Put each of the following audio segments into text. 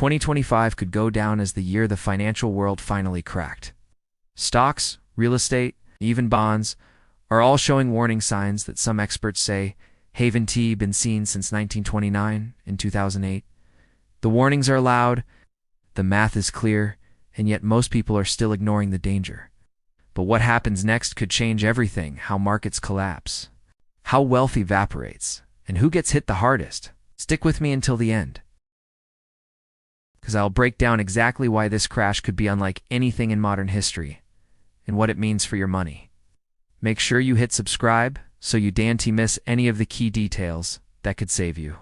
2025 could go down as the year the financial world finally cracked. Stocks, real estate, even bonds are all showing warning signs that some experts say haven't been seen since 1929 and 2008. The warnings are loud, the math is clear, and yet most people are still ignoring the danger. But what happens next could change everything: how markets collapse, how wealth evaporates, and who gets hit the hardest. Stick with me until the end, because I'll break down exactly why this crash could be unlike anything in modern history and what it means for your money. Make sure you hit subscribe so you don't miss any of the key details that could save you.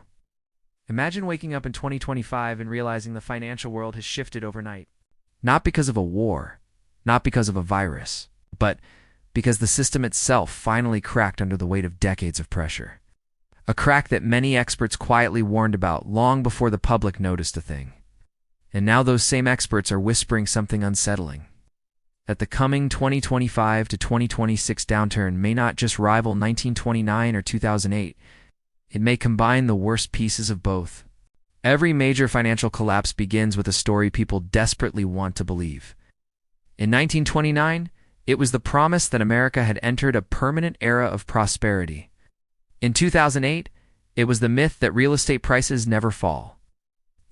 Imagine waking up in 2025 and realizing the financial world has shifted overnight. Not because of a war, not because of a virus, but because the system itself finally cracked under the weight of decades of pressure. A crack that many experts quietly warned about long before the public noticed a thing. And now those same experts are whispering something unsettling: that the coming 2025 to 2026 downturn may not just rival 1929 or 2008, it may combine the worst pieces of both. Every major financial collapse begins with a story people desperately want to believe. In 1929, it was the promise that America had entered a permanent era of prosperity. In 2008, it was the myth that real estate prices never fall.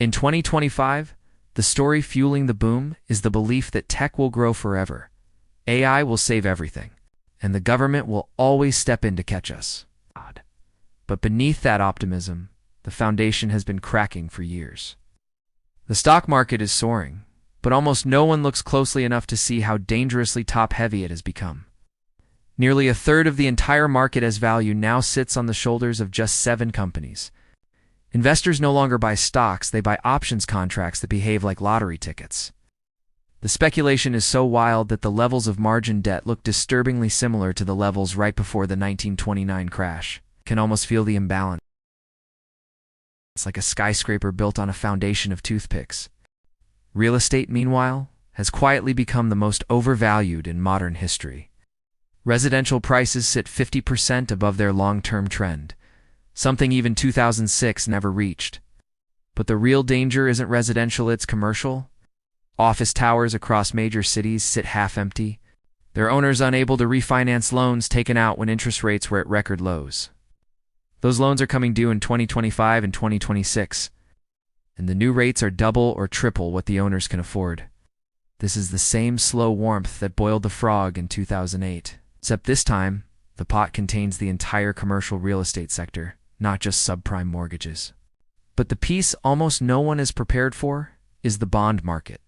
In 2025, the story fueling the boom is the belief that tech will grow forever, AI will save everything, and the government will always step in to catch us. But beneath that optimism, the foundation has been cracking for years. The stock market is soaring, but almost no one looks closely enough to see how dangerously top-heavy it has become. Nearly a third of the entire market as value now sits on the shoulders of just 7 companies. Investors no longer buy stocks, they buy options contracts that behave like lottery tickets. The speculation is so wild that the levels of margin debt look disturbingly similar to the levels right before the 1929 crash. You can almost feel the imbalance. It's like a skyscraper built on a foundation of toothpicks. Real estate, meanwhile, has quietly become the most overvalued in modern history. Residential prices sit 50% above their long-term trend, something even 2006 never reached. But the real danger isn't residential, it's commercial. Office towers across major cities sit half-empty, their owners unable to refinance loans taken out when interest rates were at record lows. Those loans are coming due in 2025 and 2026, and the new rates are double or triple what the owners can afford. This is the same slow warmth that boiled the frog in 2008, except this time, the pot contains the entire commercial real estate sector, not just subprime mortgages. But the piece almost no one is prepared for is the bond market.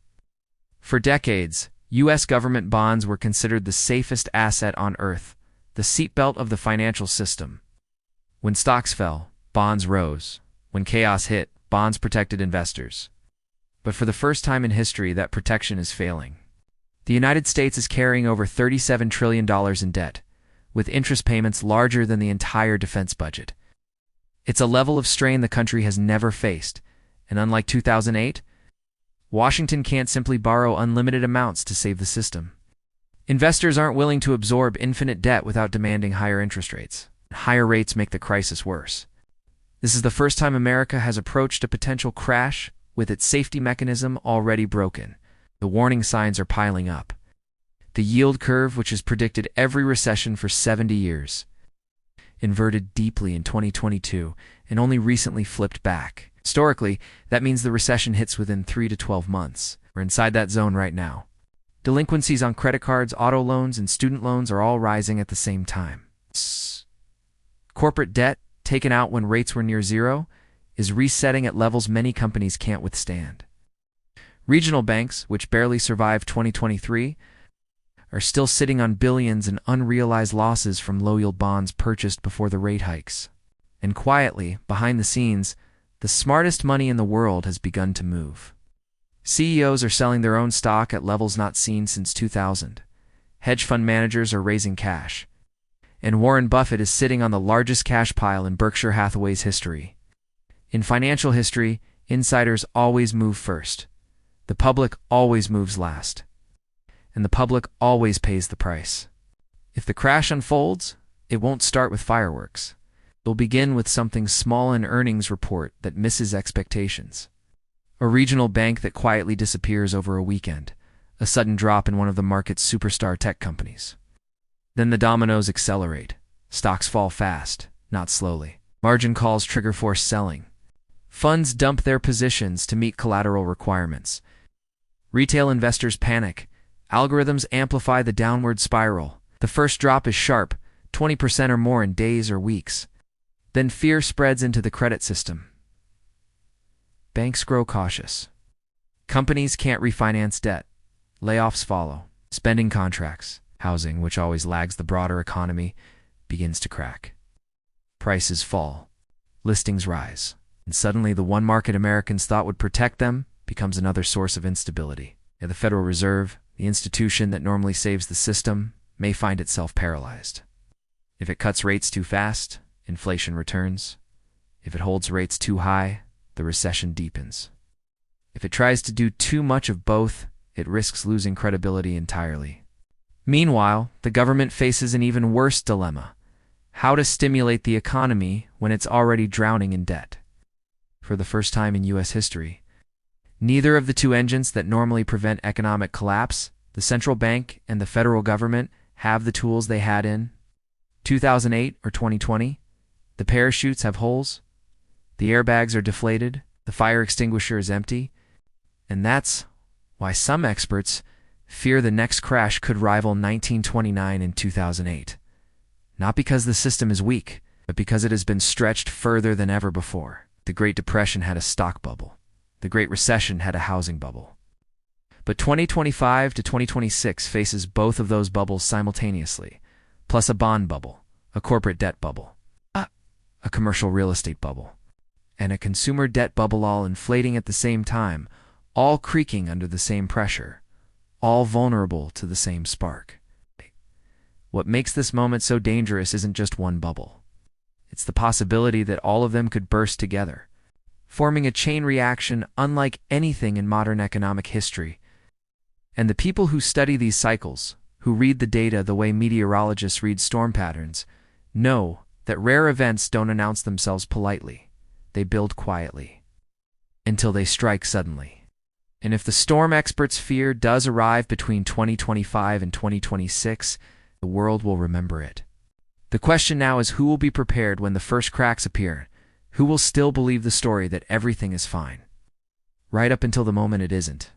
For decades, U.S. government bonds were considered the safest asset on earth, the seatbelt of the financial system. When stocks fell, bonds rose. When chaos hit, bonds protected investors. But for the first time in history, that protection is failing. The United States is carrying over $37 trillion in debt, with interest payments larger than the entire defense budget. It's a level of strain the country has never faced, and unlike 2008, Washington can't simply borrow unlimited amounts to save the system. Investors aren't willing to absorb infinite debt without demanding higher interest rates. Higher rates make the crisis worse. This is the first time America has approached a potential crash with its safety mechanism already broken. The warning signs are piling up. The yield curve, which has predicted every recession for 70 years, inverted deeply in 2022 and only recently flipped back. Historically, that means the recession hits within 3 to 12 months. We're inside that zone right now. Delinquencies on credit cards, auto loans, and student loans are all rising at the same time. Corporate debt, taken out when rates were near zero, is resetting at levels many companies can't withstand. Regional banks, which barely survived 2023, are still sitting on billions in unrealized losses from low-yield bonds purchased before the rate hikes. And quietly, behind the scenes, the smartest money in the world has begun to move. CEOs are selling their own stock at levels not seen since 2000. Hedge fund managers are raising cash. And Warren Buffett is sitting on the largest cash pile in Berkshire Hathaway's history. In financial history, insiders always move first. The public always moves last. And the public always pays the price. If the crash unfolds, it won't start with fireworks. It'll begin with something small, an earnings report that misses expectations. A regional bank that quietly disappears over a weekend, a sudden drop in one of the market's superstar tech companies. Then the dominoes accelerate. Stocks fall fast, not slowly. Margin calls trigger forced selling. Funds dump their positions to meet collateral requirements. Retail investors panic. Algorithms amplify the downward spiral. The first drop is sharp, 20% or more in days or weeks. Then fear spreads into the credit system. Banks grow cautious. Companies can't refinance debt. Layoffs follow. Spending contracts, housing, which always lags the broader economy, begins to crack. Prices fall. Listings rise. And suddenly the one market Americans thought would protect them becomes another source of instability. And the Federal Reserve, the institution that normally saves the system, may find itself paralyzed. If it cuts rates too fast, inflation returns. If it holds rates too high, the recession deepens. If it tries to do too much of both, it risks losing credibility entirely. Meanwhile, the government faces an even worse dilemma: how to stimulate the economy when it's already drowning in debt. For the first time in U.S. history, neither of the two engines that normally prevent economic collapse, the central bank and the federal government, have the tools they had in 2008 or 2020. The parachutes have holes, the airbags are deflated, the fire extinguisher is empty, and that's why some experts fear the next crash could rival 1929 and 2008. Not because the system is weak, but because it has been stretched further than ever before. The Great Depression had a stock bubble. The Great Recession had a housing bubble. But 2025 to 2026 faces both of those bubbles simultaneously, plus a bond bubble, a corporate debt bubble, a commercial real estate bubble, and a consumer debt bubble, all inflating at the same time, all creaking under the same pressure, all vulnerable to the same spark. What makes this moment so dangerous isn't just one bubble. It's the possibility that all of them could burst together, forming a chain reaction unlike anything in modern economic history. And the people who study these cycles, who read the data the way meteorologists read storm patterns, know that rare events don't announce themselves politely. They build quietly, until they strike suddenly. And if the storm experts fear does arrive between 2025 and 2026, the world will remember it. The question now is, who will be prepared when the first cracks appear? Who will still believe the story that everything is fine, right up until the moment it isn't?